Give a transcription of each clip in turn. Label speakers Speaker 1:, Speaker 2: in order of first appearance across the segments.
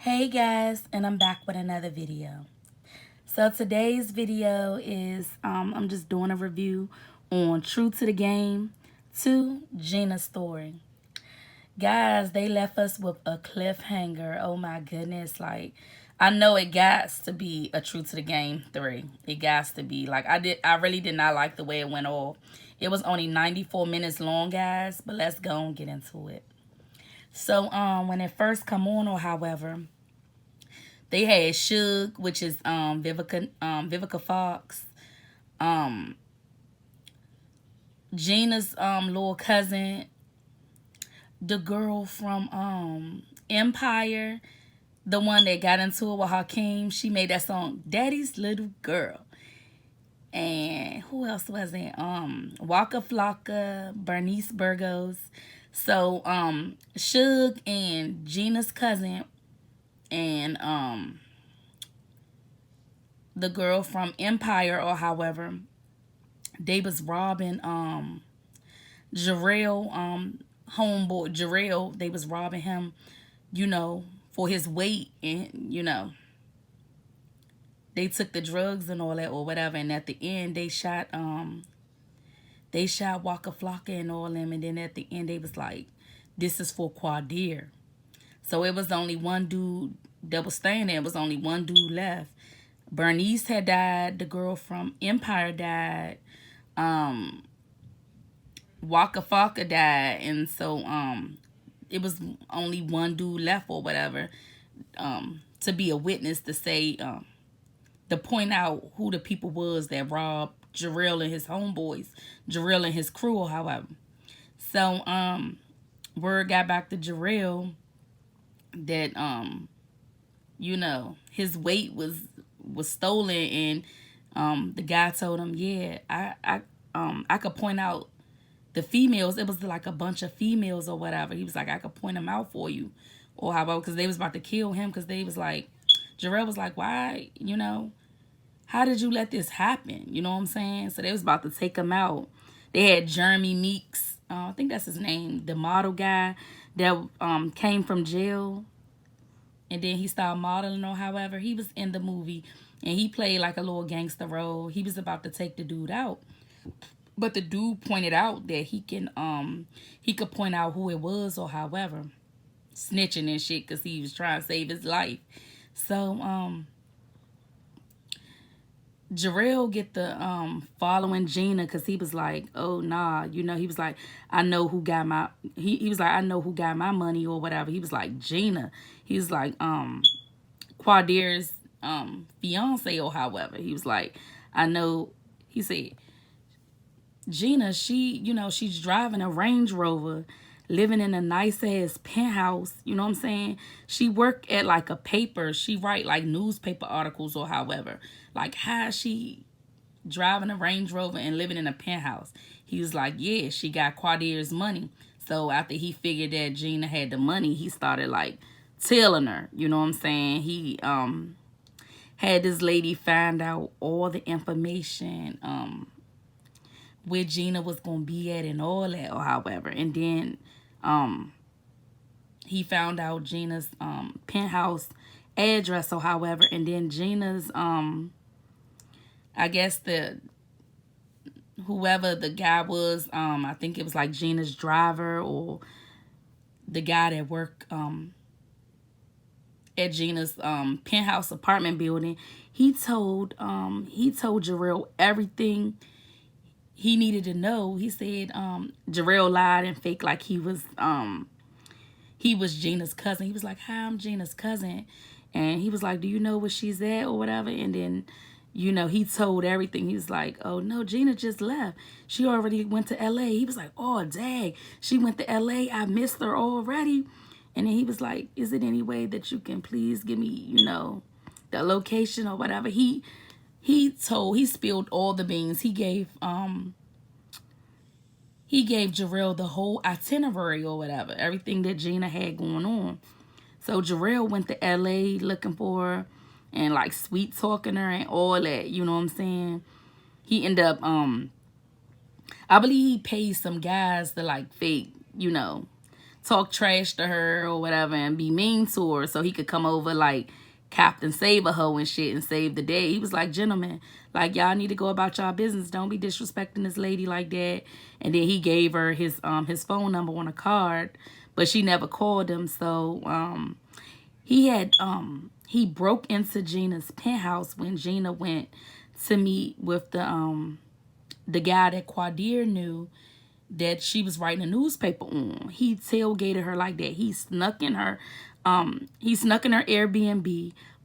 Speaker 1: Hey guys, and I'm back with another video. So today's video is I'm just doing a review on True to the Game 2 Gena's story. Guys, they left us with a cliffhanger. Oh my goodness, like I know it got to be a True to the Game 3. It got to be. Like I really did not like the way it went off. It was only 94 minutes long, guys, but let's go and get into it. So when it first come on, or however, they had Suge, which is Vivica Fox, um Gena's little cousin, the girl from Empire, the one that got into it with Hakeem. She made that song Daddy's Little Girl. And who else was it? Waka Flocka, Bernice Burgos. So Suge and Gena's cousin and the girl from Empire, or however, they was robbing Jarrell, homeboy Jarrell. They was robbing him, for his weight, and they took the drugs and all that or whatever. And at the end, they shot Waka Flocka and all them. And then at the end, they was like, "This is for Quadir." So it was only one dude that was staying there. It was only one dude left. Bernice had died. The girl from Empire died. Waka Flocka died. And so it was only one dude left or whatever, to be a witness to say, to point out who the people was that robbed Jarrell and his homeboys, Jarrell and his crew, or however. So word got back to Jarrell that his weight was stolen, and the guy told him, yeah, I could point out the females. It was like a bunch of females or whatever. He was like, I could point them out for you, or how about, because they was about to kill him, because they was like, Jarrell was like, why, how did you let this happen? You know what I'm saying? So they was about to take him out. They had Jeremy Meeks, I think that's his name, the model guy that came from jail, and then he started modeling, or however. He was in the movie, and he played like a little gangster role. He was about to take the dude out, but the dude pointed out that he could point out who it was, or however, snitching and shit, because he was trying to save his life. So Jarrell get the following Gena, because he was like, oh nah, he was like, I know who got my he was like, I know who got my money, or whatever. He was like, Gena. He was like, Quadir's fiance, or however. He was like, I know. He said, Gena, she's driving a Range Rover, living in a nice ass penthouse. You know what I'm saying? She work at like a paper. She write like newspaper articles, or however. Like, how is she driving a Range Rover and living in a penthouse? He was like, yeah, she got Quadir's money. So after he figured that Gena had the money, he started like telling her. You know what I'm saying? He had this lady find out all the information, where Gena was gonna be at and all that, or however. And then he found out Gena's penthouse address, or however. And then Gena's I guess whoever the guy was, I think it was like Gena's driver, or the guy that worked at Gena's penthouse apartment building. He told Jarrell everything he needed to know. He said Jarrell lied and faked like he was Gena's cousin. He was like, hi, I'm Gena's cousin. And he was like, do you know where she's at, or whatever? And then he told everything. He was like, oh no, Gena just left. She already went to LA. He was like, oh dang, she went to LA. I missed her already. And then he was like, is it any way that you can please give me, the location or whatever? He spilled all the beans. He gave Jarrell the whole itinerary, or whatever, everything that Gena had going on. So Jarrell went to LA looking for her and like sweet talking her and all that, you know what I'm saying? He ended up I believe he paid some guys to like fake, talk trash to her or whatever and be mean to her so he could come over like Captain Save a hoe and shit and save the day. He was like, gentlemen, like, y'all need to go about y'all business. Don't be disrespecting this lady like that. And then he gave her his phone number on a card, but she never called him. So he broke into Gena's penthouse when Gena went to meet with the guy that Quadir knew that she was writing a newspaper on. He tailgated her like that. He snuck in her Airbnb,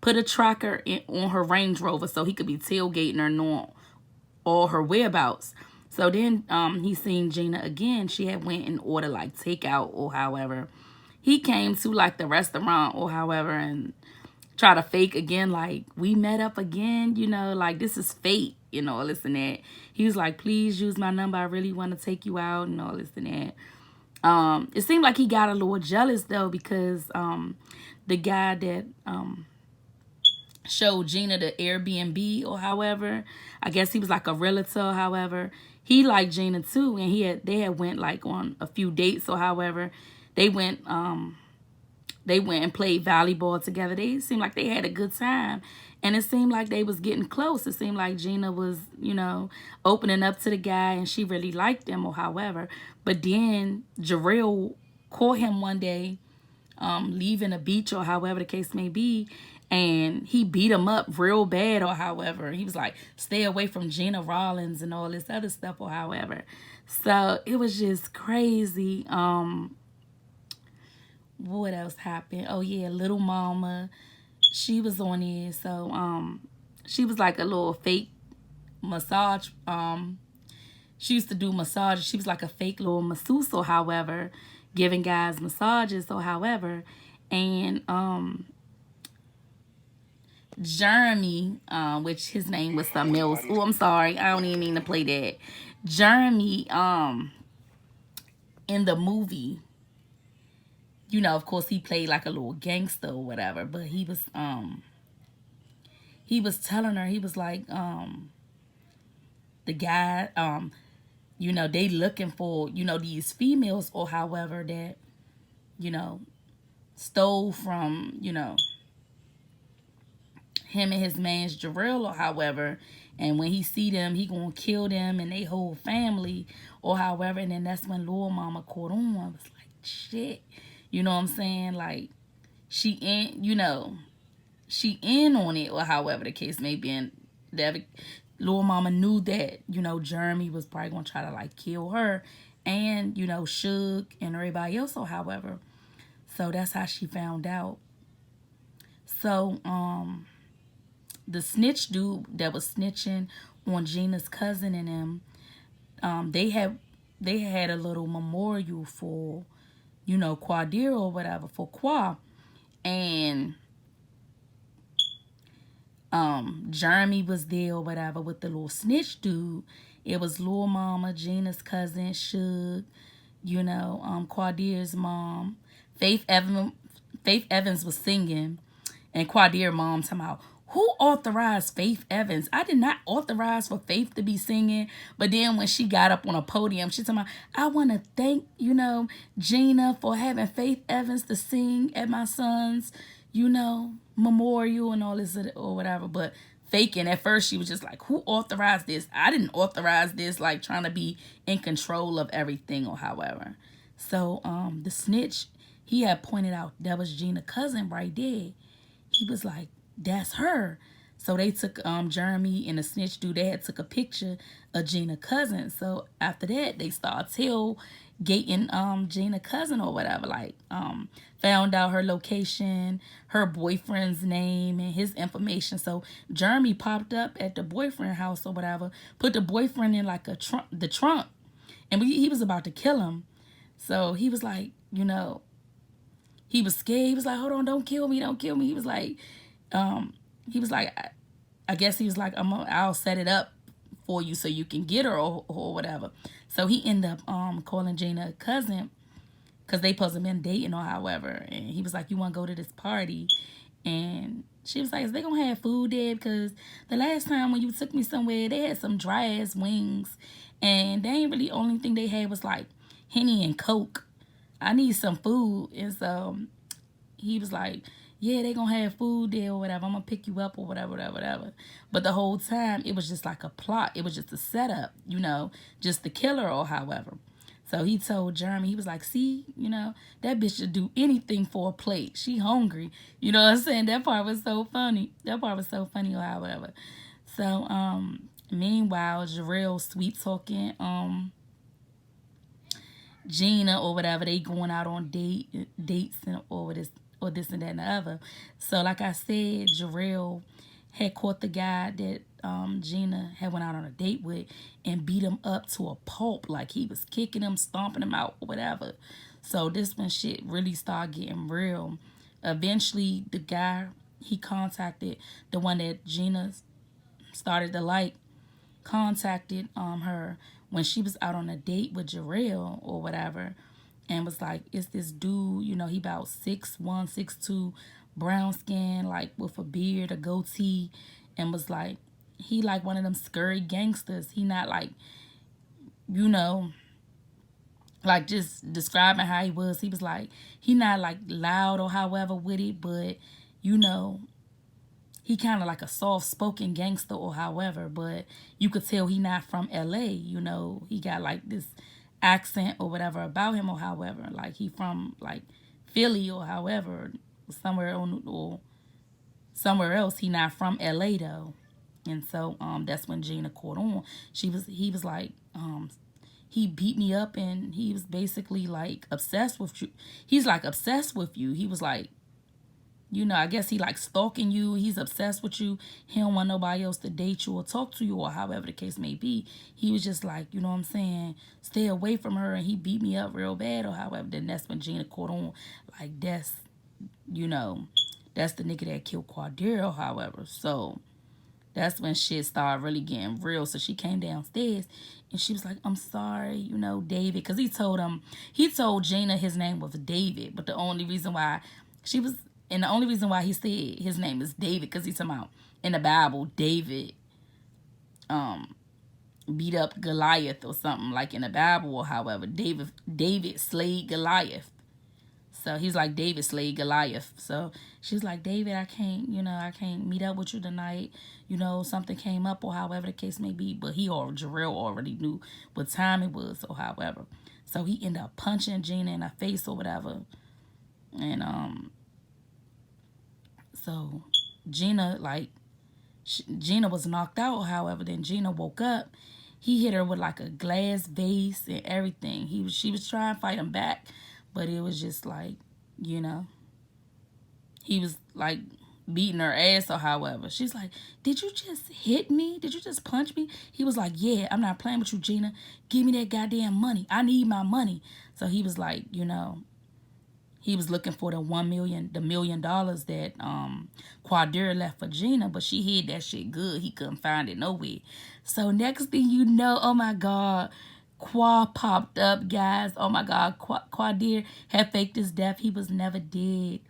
Speaker 1: put a tracker on her Range Rover so he could be tailgating her, knowing all her whereabouts. So then he seen Gena again. She had went and ordered like takeout or however. He came to like the restaurant or however and try to fake again, like, we met up again, you know, like, this is fate, you know, all this and that. He was like, please use my number. I really want to take you out and all this and that. It seemed like he got a little jealous, though, because the guy that showed Gena the Airbnb or however, I guess he was like a realtor, however. He liked Gena, too, and they had went, like, on a few dates or however. They went and played volleyball together. They seemed like they had a good time. And it seemed like they was getting close. It seemed like Gena was, you know, opening up to the guy and she really liked him or however. But then Jarrell caught him one day leaving a beach or however the case may be. And he beat him up real bad or however. He was like, stay away from Gena Rollins and all this other stuff or however. So it was just crazy. What else happened? Oh yeah, Little Mama, she was on here. So she was like a little fake massage. She used to do massages. She was like a fake little masseuse or however, giving guys massages or however. And Jeremy, which his name was something else. Oh, I'm sorry, I don't even mean to play that. Jeremy, in the movie, you know, of course, he played like a little gangster or whatever, but he was telling her, he was like, the guy, you know, they looking for, you know, these females or however that, you know, stole from, you know, him and his man's Jarrell or however, and when he see them, he gonna kill them and they whole family or however, and then that's when Lil Mama caught on. I was like, shit. You know what I'm saying? Like, she in, you know, she in on it or however the case may be. And that Lil Mama knew that, you know, Jeremy was probably going to try to, like, kill her and, you know, Suge and everybody else or however. So that's how she found out. So, the snitch dude that was snitching on Gena's cousin and them, they had a little memorial for, you know, Quadir or whatever, for Qua. And Jeremy was there or whatever with the little snitch dude. It was Lil Mama, Gena's cousin, Suge, you know, Quadir's mom. Faith Evans was singing, and Quadir mom talking about, who authorized Faith Evans? I did not authorize for Faith to be singing. But then when she got up on a podium, she talking about, I want to thank, you know, Gena for having Faith Evans to sing at my son's, you know, memorial and all this or whatever. But faking, at first she was just like, who authorized this? I didn't authorize this, like trying to be in control of everything or however. So the snitch, he had pointed out that was Gena's cousin right there. He was like, that's her. So they took Jeremy and the snitch dude, they had took a picture of Gena's cousin. So after that, they started tailgating Gena's cousin or whatever, like found out her location, her boyfriend's name and his information. So Jeremy popped up at the boyfriend house or whatever, put the boyfriend in like the trunk, and he was about to kill him. So he was like, you know, he was scared. He was like, hold on, don't kill me, don't kill me. He was like, I guess he was like, I'll set it up for you so you can get her or whatever. So he ended up calling Gena a cousin because they supposed to been dating or however. And he was like, you want to go to this party? And she was like, is they going to have food there? Because the last time when you took me somewhere, they had some dry ass wings. And they ain't really, only thing they had was like Henny and Coke. I need some food. And so he was like, yeah, they gonna have food there or whatever. I'm gonna pick you up or whatever, whatever, whatever. But the whole time, it was just like a plot. It was just a setup, you know, just the killer or however. So he told Jeremy, he was like, see, you know, that bitch should do anything for a plate. She hungry. You know what I'm saying? That part was so funny. That part was so funny or however. So, meanwhile, Jarrell sweet talking, Gena or whatever, they going out on dates and or this and that and the other. So like I said, Jarrell had caught the guy that Gena had went out on a date with and beat him up to a pulp, like he was kicking him, stomping him out or whatever. So this when shit really started getting real. Eventually the guy he contacted, the one that Gena started to like, contacted her when she was out on a date with Jarrell or whatever, and was like, it's this dude, you know, he about 6'1", 6'2", brown skin, like with a beard, a goatee, and was like, he like one of them scurry gangsters. He not like, you know, like just describing how he was. He was like, he not like loud or however with it, but you know, he kind of like a soft-spoken gangster or however, but you could tell he not from L.A., you know. He got like this accent or whatever about him or however. Like he from like Philly or however, somewhere on or somewhere else. He not from L.A. though. And so that's when Gena caught on. He was like, he beat me up and he was basically like obsessed with you. He's like obsessed with you. He was like, you know, I guess he like stalking you. He's obsessed with you. He don't want nobody else to date you or talk to you or however the case may be. He was just like, you know what I'm saying, stay away from her, and he beat me up real bad or however. Then that's when Gena caught on. Like that's, you know, that's the nigga that killed Quadir or however. So that's when shit started really getting real. So she came downstairs and she was like, I'm sorry, you know, David. Because he told Gena his name was David. But the only reason why he said his name is David, because he's talking about in the Bible, David beat up Goliath or something, like in the Bible or however. David slayed Goliath. So he's like, David slayed Goliath. So she's like, David, I can't meet up with you tonight. You know, something came up or however the case may be. But Jarrell already knew what time it was or however. So he ended up punching Gena in her face or whatever. And so Gena was knocked out, however. Then Gena woke up. He hit her with like a glass vase and everything. She was trying to fight him back, but it was just like, you know, he was like beating her ass or however. She's like, did you just hit me? Did you just punch me? He was like, yeah, I'm not playing with you, Gena. Give me that goddamn money. I need my money. So he was like, you know, he was looking for the $1 million that Quadir left for Gena, but she hid that shit good. He couldn't find it nowhere. So next thing you know, oh my God, Qua popped up, guys. Oh my God, Quadir had faked his death. He was never dead.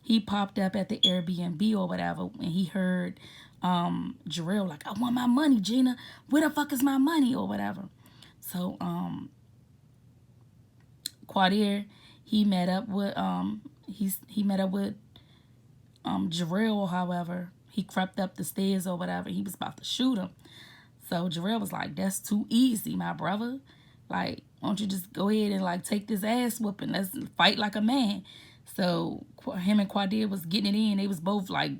Speaker 1: He popped up at the Airbnb or whatever, and he heard Jarrell like, I want my money, Gena. Where the fuck is my money or whatever? So Quadir, he met up with Jarrell, however. He crept up the stairs or whatever. He was about to shoot him. So Jarrell was like, that's too easy, my brother. Like, why don't you just go ahead and like take this ass whooping? Let's fight like a man. So him and Quadir was getting it in. They was both like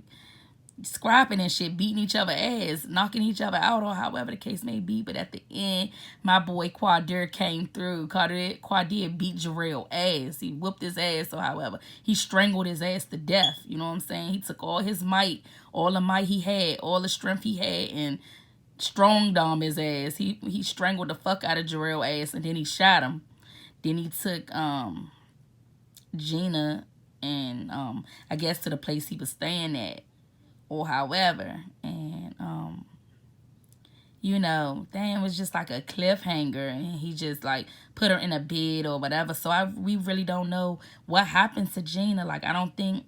Speaker 1: scrapping and shit, beating each other ass, knocking each other out or however the case may be. But at the end, my boy Quadir came through. Quadir beat Jarrell ass. He whooped his ass or however. He strangled his ass to death. You know what I'm saying? He took all his might, all the might he had, all the strength he had, and strong-dom his ass. He strangled the fuck out of Jarrell ass, and then he shot him. Then he took Gena and I guess to the place he was staying at or however. And you know, thing was just like a cliffhanger, and he just like put her in a bed or whatever. So we really don't know what happened to Gena. Like, I don't think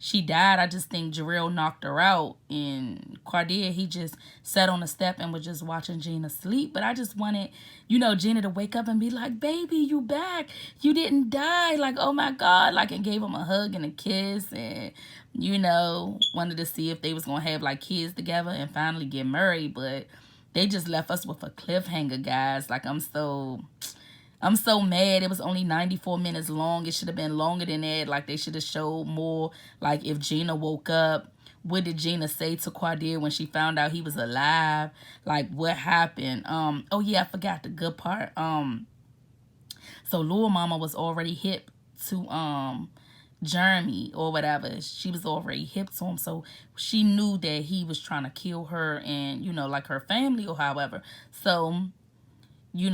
Speaker 1: she died. I just think Jarrell knocked her out, and Quadir, he just sat on the step and was just watching Gena sleep. But I just wanted, Gena to wake up and be like, baby, you back. You didn't die. Like, oh my God. Like, and gave him a hug and a kiss, and, wanted to see if they was going to have, like, kids together and finally get married. But they just left us with a cliffhanger, guys. Like, I'm so mad. It was only 94 minutes long. It should have been longer than that. Like, they should have showed more. Like, if Gena woke up, what did Gena say to Quadir when she found out he was alive? Like, what happened? Oh yeah, I forgot the good part. So Lil Mama was already hip to Jeremy or whatever. She was already hip to him, so she knew that he was trying to kill her and, like her family or however. So, he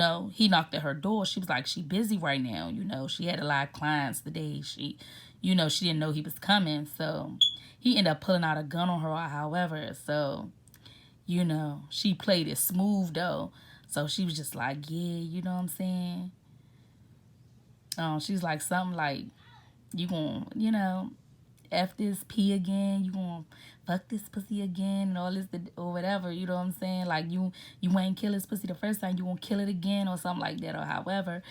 Speaker 1: knocked at her door. She was like, she busy right now. She had a lot of clients today. She didn't know he was coming. So he ended up pulling out a gun on her or however. So, she played it smooth though. So she was just like, yeah, you know what I'm saying? She's like something like, you gonna, F this P again, you gonna fuck this pussy again and all this or whatever, you know what I'm saying? Like, you ain't kill this pussy the first time, you won't kill it again or something like that or however.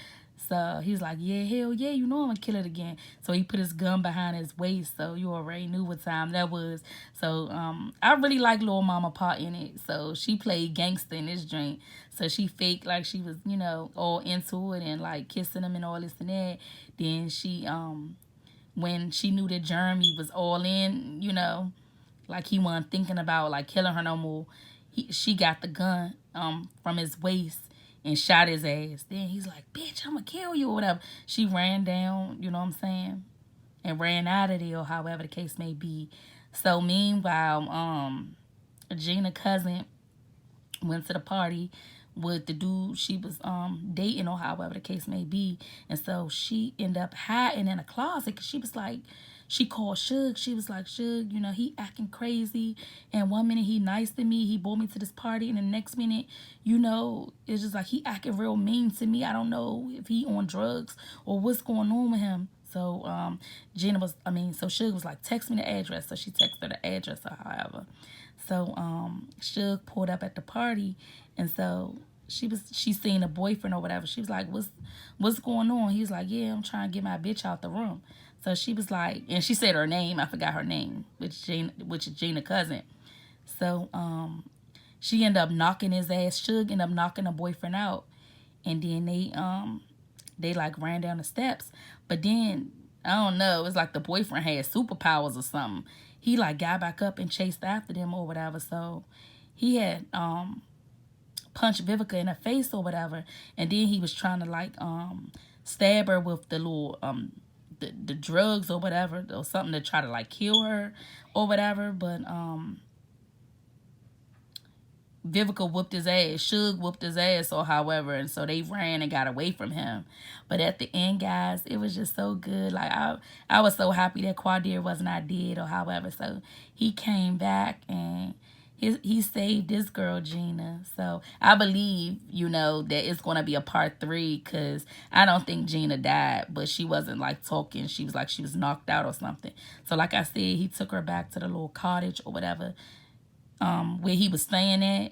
Speaker 1: So he was like, yeah, hell yeah, I'm gonna kill it again. So he put his gun behind his waist, so you already knew what time that was. So I really like Lil Mama part in it. So she played gangster in this joint. So she faked like she was, all into it and like kissing him and all this and that. Then she when she knew that Jeremy was all in, like he wasn't thinking about like killing her no more, she got the gun from his waist and shot his ass. Then he's like, bitch, I'm gonna kill you or whatever. She ran down, you know what I'm saying, and ran out of there or however the case may be. So meanwhile, Gena cousin went to the party with the dude she was dating or however the case may be. And so she ended up hiding in a closet because she was like, she called Suge. She was like, Suge, he acting crazy. And one minute he nice to me. He brought me to this party. And the next minute, it's just like he acting real mean to me. I don't know if he on drugs or what's going on with him. So so Suge was like, text me the address. So she texted her the address or however. So Suge pulled up at the party, and so she seen a boyfriend or whatever. She was like, what's going on? He was like, yeah, I'm trying to get my bitch out the room. So she was like, and she said her name, I forgot her name, which is Gena cousin. So she ended up knocking his ass. Suge ended up knocking the boyfriend out, and then they like ran down the steps. But then I don't know, it's like the boyfriend had superpowers or something. He like got back up and chased after them or whatever. So he had punched Vivica in the face or whatever, and then he was trying to like stab her with the little the drugs or whatever, or something to try to like kill her or whatever. But Vivica whooped his ass. Suge whooped his ass or however. And so they ran and got away from him. But at the end, guys, it was just so good. Like, I was so happy that Quadir was not dead or however. So he came back and he saved this girl, Gena. So I believe, that it's going to be a part 3 because I don't think Gena died. But she wasn't, like, talking. She was like she was knocked out or something. So like I said, he took her back to the little cottage or whatever, where he was staying at,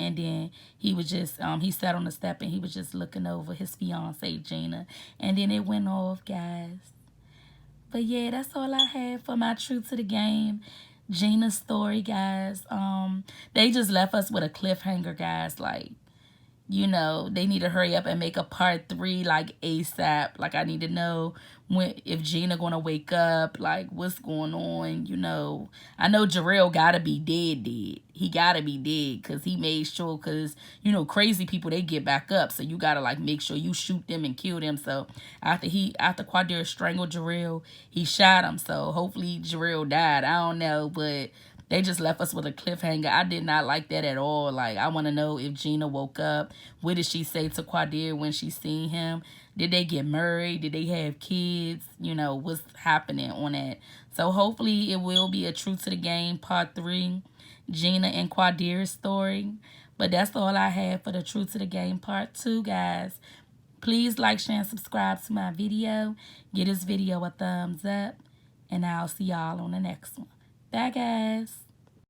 Speaker 1: and then he was just he sat on the step and he was just looking over his fiance Gena, and then it went off, guys. But yeah, that's all I had for my True to the Game Gena story, guys. They just left us with a cliffhanger, guys. Like, they need to hurry up and make a part 3 like ASAP. Like, I need to know if Gena gonna wake up, like what's going on. I know Jarrell gotta be dead. He gotta be dead because he made sure, because crazy people, they get back up, so you gotta like make sure you shoot them and kill them. So after Quadir strangled Jarrell, he shot him. So hopefully Jarrell died. I don't know, but they just left us with a cliffhanger. I did not like that at all. Like, I want to know if Gena woke up. What did she say to Quadir when she seen him? Did they get married? Did they have kids? What's happening on that? So hopefully it will be a True to the Game part 3, Gena and Quadir's story. But that's all I have for the True to the Game part 2, guys. Please like, share, and subscribe to my video. Give this video a thumbs up. And I'll see y'all on the next one. Bye, guys.